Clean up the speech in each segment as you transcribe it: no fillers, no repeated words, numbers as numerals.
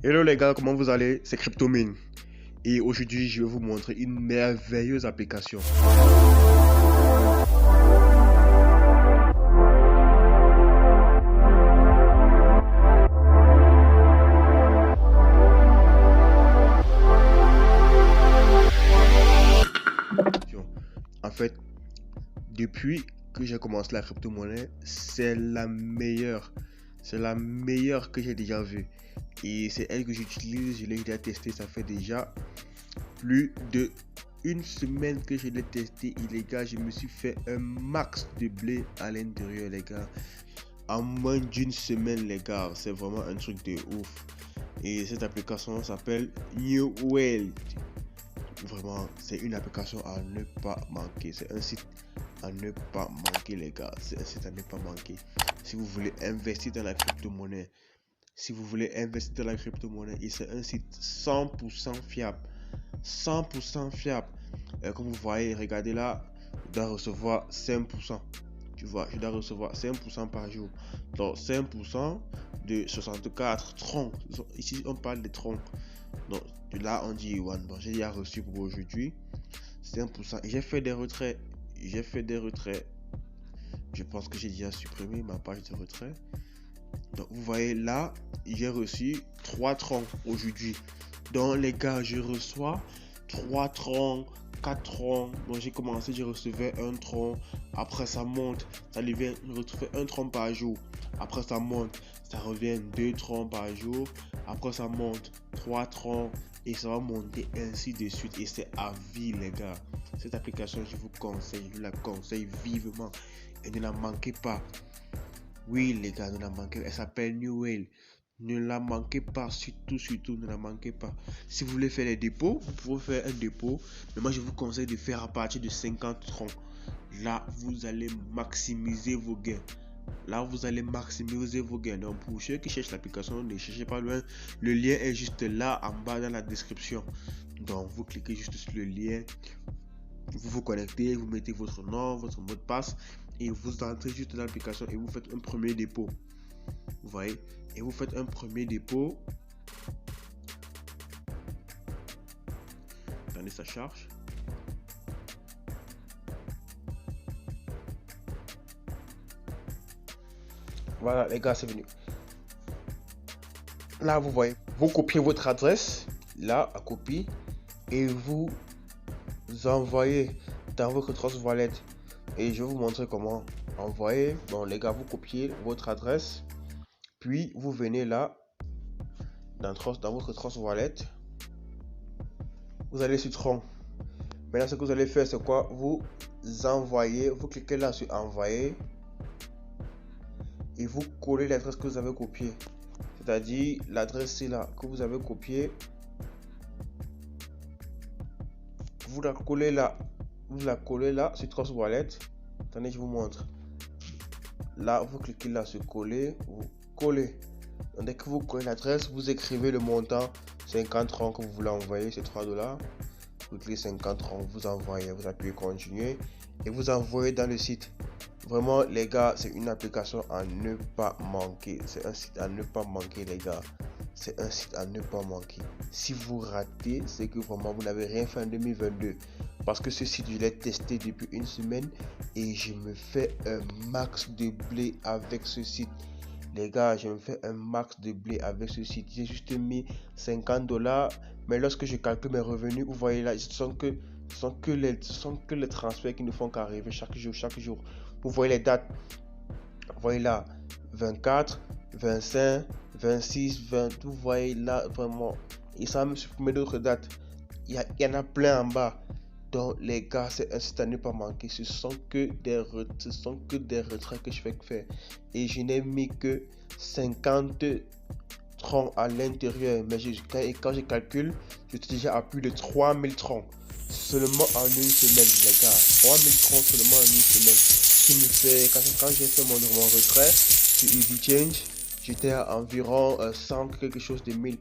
Hello les gars, comment vous allez? C'est CryptoMine. Et aujourd'hui, je vais vous montrer une merveilleuse application. En fait, depuis que j'ai commencé la crypto-monnaie, c'est la meilleure. C'est la meilleure que j'ai déjà vue. Et c'est elle que j'utilise, je l'ai déjà testée, ça fait déjà plus de une semaine que je l'ai testé. Et les gars, je me suis fait un max de blé à l'intérieur, les gars. En moins d'une semaine, les gars, c'est vraiment un truc de ouf. Et cette application s'appelle New World. Vraiment, c'est une application à ne pas manquer. C'est un site à ne pas manquer, les gars. C'est un site à ne pas manquer. Si vous voulez investir dans la crypto-monnaie, et c'est un site 100% fiable. 100% fiable. Comme vous voyez, regardez là, je dois recevoir 5%. Tu vois, je dois recevoir 5% par jour. Donc 5% de 64 troncs. Ici, on parle de troncs. Donc là, on dit Yuan. Bon, j'ai déjà reçu pour aujourd'hui 5%. Et j'ai fait des retraits. Je pense que j'ai déjà supprimé ma page de retrait. Donc vous voyez là, j'ai reçu 3 troncs aujourd'hui. Donc les gars, je reçois 3 troncs, 4 troncs. Bon, j'ai recevais un tronc. Après ça monte, ça devient, je retrouvais un tronc par jour. Après ça monte, ça revient 2 troncs par jour. Après ça monte 3 troncs et ça va monter ainsi de suite. Et c'est à vie, les gars. Cette application, je vous la conseille vivement. Et ne la manquez pas. Oui, les gars, ne la manquez pas. Elle s'appelle New Whale. Ne la manquez pas, surtout, ne la manquez pas. Si vous voulez faire les dépôts, vous pouvez faire un dépôt. Mais moi, je vous conseille de faire à partir de 50 troncs. Là, vous allez maximiser vos gains. Donc, pour ceux qui cherchent l'application, ne cherchez pas loin. Le lien est juste là, en bas dans la description. Donc, vous cliquez juste sur le lien. Vous vous connectez, vous mettez votre nom, votre mot de passe. Et vous entrez juste dans l'application et vous faites un premier dépôt. Vous voyez? Et vous faites un premier dépôt. Attendez, ça charge. Voilà, les gars, c'est venu. Là, vous voyez, vous copiez votre adresse, là, à copie, et vous envoyez dans votre Trust Wallet. Et je vais vous montrer comment envoyer. Bon, les gars, vous copiez votre adresse, puis vous venez là, dans votre Trust Wallet. Vous allez sur Tron. Maintenant, ce que vous allez faire, c'est quoi? Vous envoyez, vous cliquez là sur envoyer et vous collez l'adresse que vous avez copiée. C'est-à-dire l'adresse là que vous avez copiée. Vous la collez là sur Trust Wallet. Attendez, je vous montre. Là, vous cliquez là sur coller, vous collez. Dès que vous collez l'adresse, vous écrivez le montant 50 francs que vous voulez envoyer, c'est $3. Vous cliquez 50 francs, vous envoyez, vous appuyez continuer et vous envoyez dans le site. Vraiment, les gars, c'est une application à ne pas manquer. C'est un site à ne pas manquer, les gars. C'est un site à ne pas manquer. Si vous ratez, c'est que vraiment vous n'avez rien fait en 2022. Parce que ce site, je l'ai testé depuis une semaine et je me fais un max de blé avec ce site. Les gars, je me fais un max de blé avec ce site. J'ai juste mis $50. Mais lorsque je calcule mes revenus, vous voyez là, ce sont que les transferts qui ne font qu'arriver chaque jour. Vous voyez les dates. Vous voyez là, 24, 25, 26, 20. Vous voyez là, vraiment. Et ça va me supprimer d'autres dates. Il y en a plein en bas. Donc les gars, c'est un site à ne pas manquer. Ce sont que des retraits que je fais faire. Et je n'ai mis que 50 troncs à l'intérieur. Mais quand je calcule, je suis déjà à plus de 3000 troncs. Seulement en une semaine, les gars. 3000 troncs seulement en une semaine. Quand j'ai fait mon retrait sur EasyChange, j'étais à environ 100 quelque chose de 1000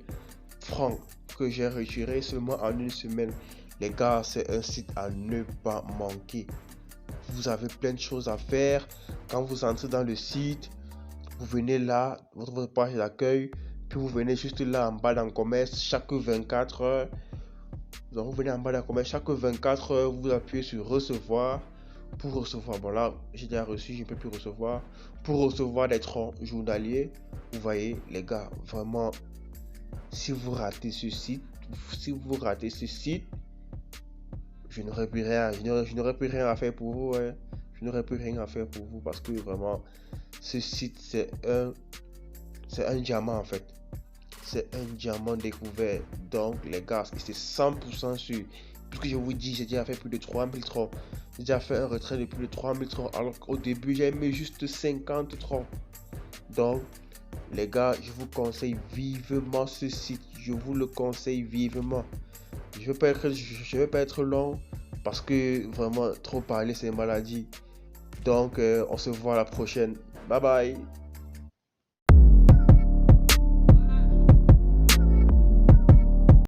francs que j'ai retiré seulement en une semaine. Les gars, c'est un site à ne pas manquer. Vous avez plein de choses à faire. Quand vous entrez dans le site, vous venez là, votre page d'accueil, Puis vous venez juste là en bas dans le commerce chaque 24 heures. Donc vous venez en bas dans le commerce chaque 24 heures, vous appuyez sur recevoir. Pour recevoir, bon là j'ai déjà reçu, je ne peux plus recevoir. Pour recevoir des troncs journaliers, vous voyez les gars, vraiment, si vous ratez ce site, je n'aurais plus rien, je n'aurais plus rien à faire pour vous, hein. Je n'aurais plus rien à faire pour vous parce que vraiment, ce site c'est un diamant en fait. C'est un diamant découvert. Donc les gars, c'est 100% sûr. Puisque je vous dis, j'ai déjà fait plus de 3000 troncs. J'ai déjà fait un retrait de plus de 3000 troncs. Alors qu'au début, j'ai mis juste 50 troncs. Donc, les gars, je vous conseille vivement ce site. Je vous le conseille vivement. Je ne vais pas être long. Parce que vraiment, trop parler, c'est une maladie. Donc, on se voit à la prochaine. Bye bye.